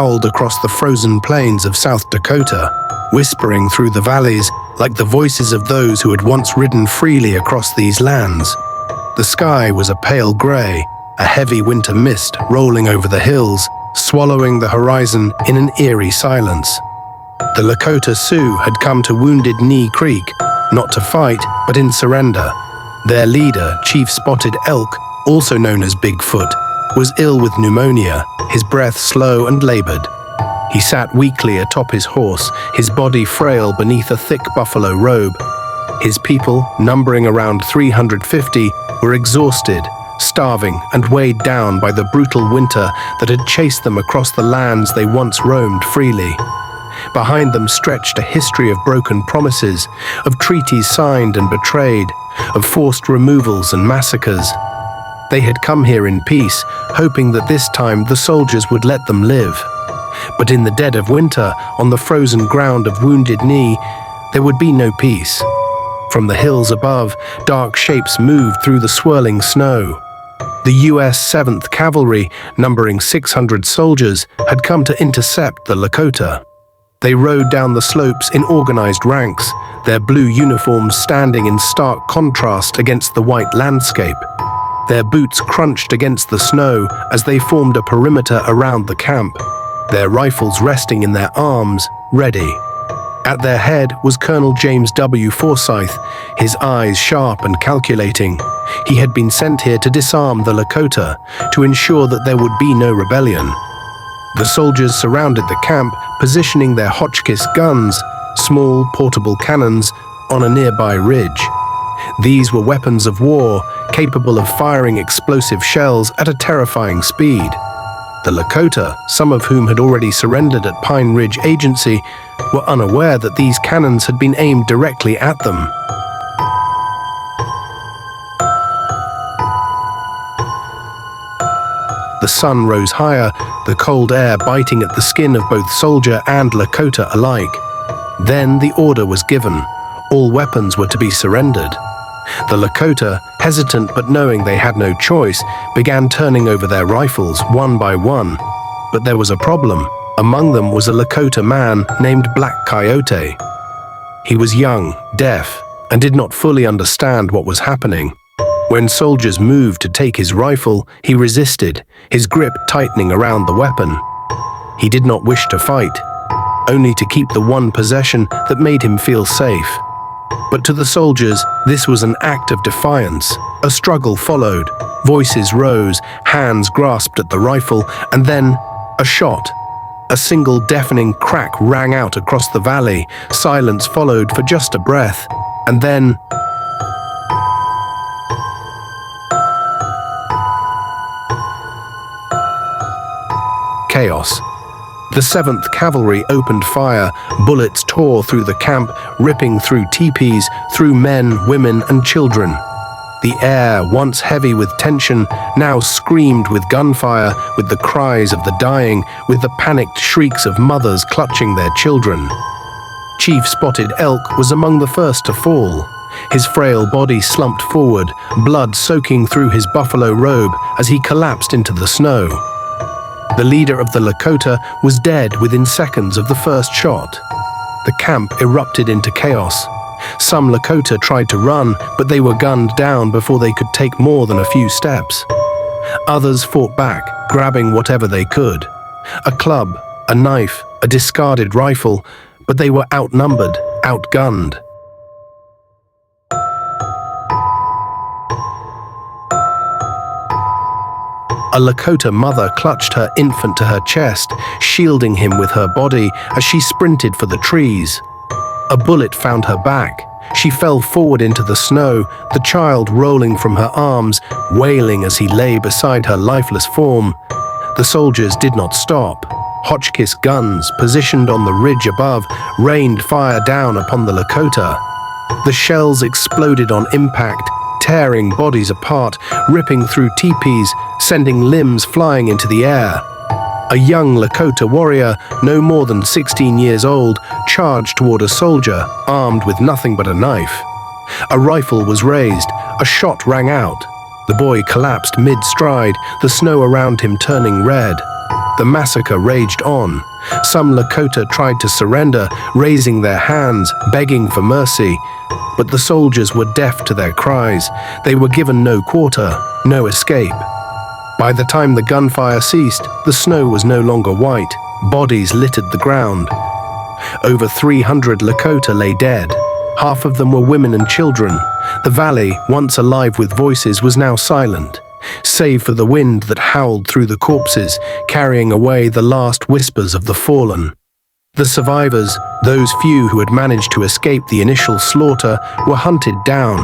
howled across the frozen plains of South Dakota, whispering through the valleys like the voices of those who had once ridden freely across these lands. The sky was a pale gray, a heavy winter mist rolling over the hills, swallowing the horizon in an eerie silence. The Lakota Sioux had come to Wounded Knee Creek, not to fight, but in surrender. Their leader, Chief Spotted Elk, also known as Bigfoot, was ill with pneumonia, his breath slow and labored. He sat weakly atop his horse, his body frail beneath a thick buffalo robe. His people, numbering around 350, were exhausted, starving and weighed down by the brutal winter that had chased them across the lands they once roamed freely. Behind them stretched a history of broken promises, of treaties signed and betrayed, of forced removals and massacres. They had come here in peace, hoping that this time the soldiers would let them live. But in the dead of winter, on the frozen ground of Wounded Knee, there would be no peace. From the hills above, dark shapes moved through the swirling snow. The U.S. 7th Cavalry, numbering 600 soldiers, had come to intercept the Lakota. They rode down the slopes in organized ranks, their blue uniforms standing in stark contrast against the white landscape. Their boots crunched against the snow as they formed a perimeter around the camp, their rifles resting in their arms, ready. At their head was Colonel James W. Forsyth, his eyes sharp and calculating. He had been sent here to disarm the Lakota, to ensure that there would be no rebellion. The soldiers surrounded the camp, positioning their Hotchkiss guns, small portable cannons, on a nearby ridge. These were weapons of war, capable of firing explosive shells at a terrifying speed. The Lakota, some of whom had already surrendered at Pine Ridge Agency, were unaware that these cannons had been aimed directly at them. The sun rose higher, the cold air biting at the skin of both soldier and Lakota alike. Then the order was given. All weapons were to be surrendered. The Lakota, hesitant but knowing they had no choice, began turning over their rifles one by one. But there was a problem. Among them was a Lakota man named Black Coyote. He was young, deaf, and did not fully understand what was happening. When soldiers moved to take his rifle, he resisted, his grip tightening around the weapon. He did not wish to fight, only to keep the one possession that made him feel safe. But to the soldiers, this was an act of defiance. A struggle followed. Voices rose, hands grasped at the rifle, and then a shot. A single deafening crack rang out across the valley. Silence followed for just a breath. And then chaos. The 7th Cavalry opened fire. Bullets tore through the camp, ripping through teepees, through men, women, and children. The air, once heavy with tension, now screamed with gunfire, with the cries of the dying, with the panicked shrieks of mothers clutching their children. Chief Spotted Elk was among the first to fall. His frail body slumped forward, blood soaking through his buffalo robe as he collapsed into the snow. The leader of the Lakota was dead within seconds of the first shot. The camp erupted into chaos. Some Lakota tried to run, but they were gunned down before they could take more than a few steps. Others fought back, grabbing whatever they could. A club, a knife, a discarded rifle, but they were outnumbered, outgunned. A Lakota mother clutched her infant to her chest, shielding him with her body as she sprinted for the trees. A bullet found her back. She fell forward into the snow, the child rolling from her arms, wailing as he lay beside her lifeless form. The soldiers did not stop. Hotchkiss guns, positioned on the ridge above, rained fire down upon the Lakota. The shells exploded on impact, tearing bodies apart, ripping through teepees, sending limbs flying into the air. A young Lakota warrior, no more than 16 years old, charged toward a soldier, armed with nothing but a knife. A rifle was raised, a shot rang out. The boy collapsed mid-stride, the snow around him turning red. The massacre raged on. Some Lakota tried to surrender, raising their hands, begging for mercy. But the soldiers were deaf to their cries. They were given no quarter, no escape. By the time the gunfire ceased, the snow was no longer white. Bodies littered the ground. Over 300 Lakota lay dead. Half of them were women and children. The valley, once alive with voices, was now silent, save for the wind that howled through the corpses, carrying away the last whispers of the fallen. The survivors, those few who had managed to escape the initial slaughter, were hunted down.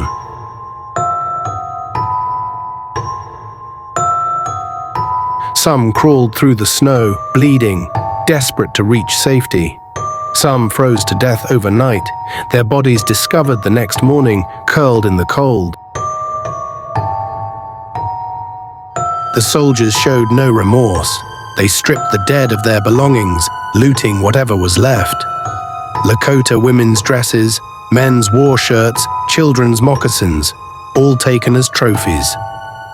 Some crawled through the snow, bleeding, desperate to reach safety. Some froze to death overnight, their bodies discovered the next morning, curled in the cold. The soldiers showed no remorse. They stripped the dead of their belongings, looting whatever was left. Lakota women's dresses, men's war shirts, children's moccasins, all taken as trophies.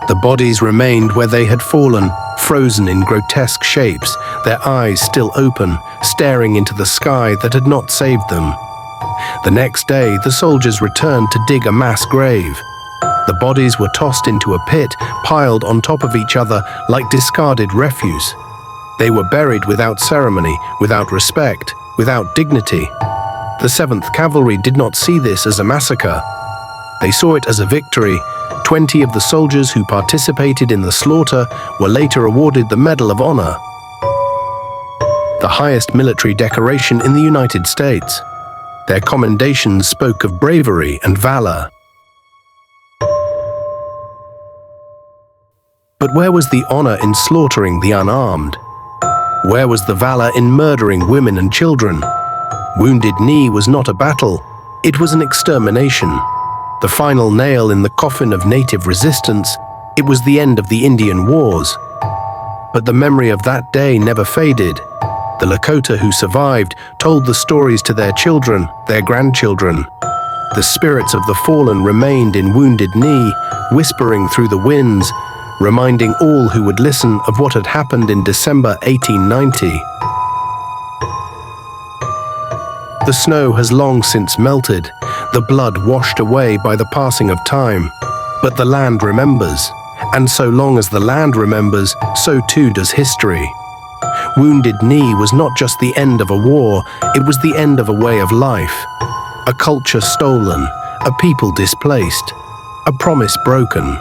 The bodies remained where they had fallen, frozen in grotesque shapes, their eyes still open, staring into the sky that had not saved them. The next day, the soldiers returned to dig a mass grave. The bodies were tossed into a pit, piled on top of each other like discarded refuse. They were buried without ceremony, without respect, without dignity. The 7th Cavalry did not see this as a massacre. They saw it as a victory. 20 of the soldiers who participated in the slaughter were later awarded the Medal of Honor, the highest military decoration in the United States. Their commendations spoke of bravery and valor. But where was the honor in slaughtering the unarmed? Where was the valor in murdering women and children? Wounded Knee was not a battle, it was an extermination. The final nail in the coffin of native resistance, it was the end of the Indian Wars. But the memory of that day never faded. The Lakota who survived told the stories to their children, their grandchildren. The spirits of the fallen remained in Wounded Knee, whispering through the winds, reminding all who would listen of what had happened in December 1890. The snow has long since melted, the blood washed away by the passing of time. But the land remembers, and so long as the land remembers, so too does history. Wounded Knee was not just the end of a war, it was the end of a way of life. A culture stolen, a people displaced, a promise broken.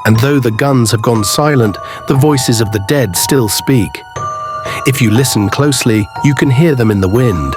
And though the guns have gone silent, the voices of the dead still speak. If you listen closely, you can hear them in the wind.